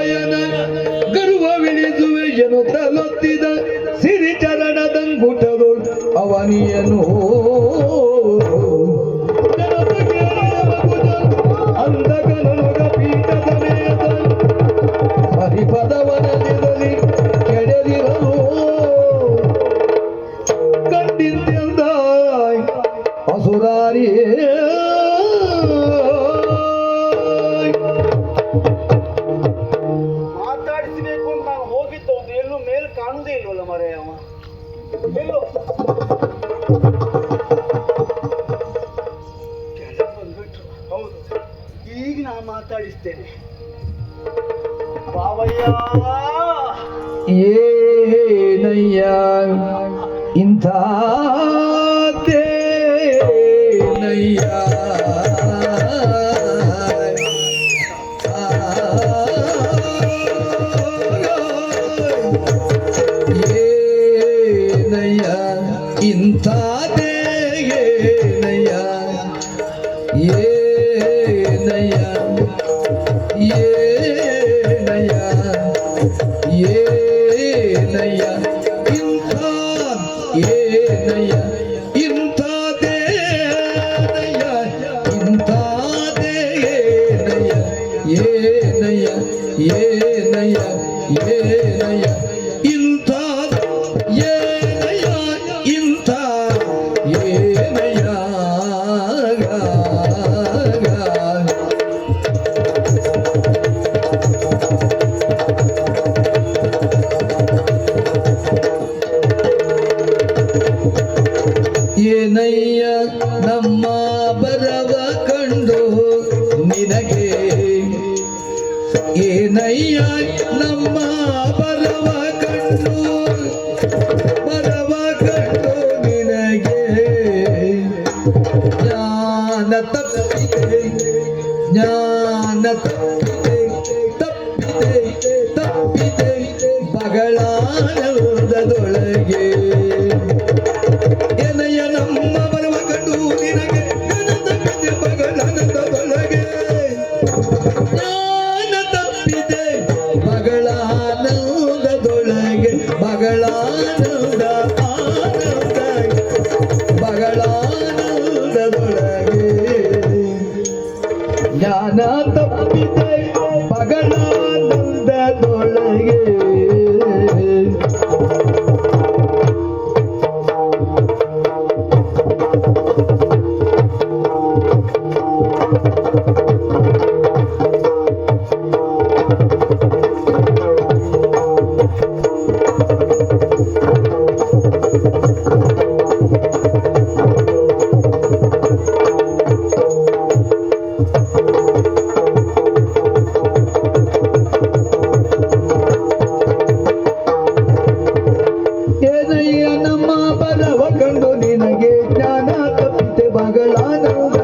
ರಾಯನ ಗರ್ವವಿಳಿದುವೆ ಎನ್ನುತ್ತಲೊತ್ತಿದ ಸಿರಿಚರಣದಂಗುಟದು ಅವನಿಯನು ಅಂಧಕನೊಗ ಪೀಠದ ಮೇದ ಹರಿಪದವನದಿರಲಿ ಕೆಡದಿರಲು ಕಂಡಿದ್ದ ಅಸುರಾರಿಯೇ ಮಾತಾಡಿಸಬೇಕು ಅಂತ ನಾನು ಹೋಗಿದ್ದೌದು, ಎಲ್ಲೂ ಮೇಲ್ ಕಾಣುವುದೇ ಇಲ್ವಲ್ಲ ಮರೆ ಅವ ಎಲ್ಲೋ ಕೆಳಗೆ ಬಂದ್ಬಿಟ್ರು. ಹೌದು, ಈಗ ನಾನು ಮಾತಾಡಿಸ್ತೇನೆ. ಬಾವಯ್ಯ ಏನಯ್ಯ ಇಂಥ ನಯ್ಯ ಏನಯ್ಯ ಇಂಥ ಏನಯ್ಯ ಏನಯ್ಯ ಏನಯ್ಯ ಏನಯ್ಯ ಇಂಥ ಏನಯ್ಯ ಇಂಥದೇನಯ್ಯ ಇಂಥದೇನಯ್ಯ ಏನಯ್ಯ ಏನಯ್ಯ ಏನಯ್ಯ ಇಂಥ ಏನಯ್ಯ ಇಂಥ ಏನಯ್ಯ ಏನಯ್ಯ ನಮ್ಮ ಬರವ ಕಂಡು ನಿನಗೆ ಏನಯ್ಯ ನಮ್ಮ ಬರವ ಕಂಡು ನಿನಗೆ ಜ್ಞಾನ ತಪ್ಪಿದೆ ಜ್ಞಾನ ತಪ್ಪಿದೆ ತಪ್ಪಿದೆ ತಪ್ಪಿದೆ ಬಗಳಾನಂದದೊಳಗೆ ಏನಯ್ಯ ನಮ್ಮ ಬರುವ ಕಂಡು ನಿನಗೆ ತಪ್ಪಿದೆ ಬಗಳಾನಂದದೊಳಗೆ ಜ್ಞಾನ ತಪ್ಪಿದೆ ಬಗಳಾನಂದದೊಳಗೆ ಬಗಳಾನಂದ ಆನಂದ ಬಗಳಾನಂದದೊಳಗೆ ಜ್ಞಾನ ತಪ್ಪಿದೆ ಬಗಳಾನಂದದೊಳಗೆ ಏನಯ್ಯ ನಮ್ಮ ಬರವ ಕಂಡು ನಿನಗೆ ಜ್ಞಾನ ತಪ್ಪಿತೆ ಬಗಳಾನಂದ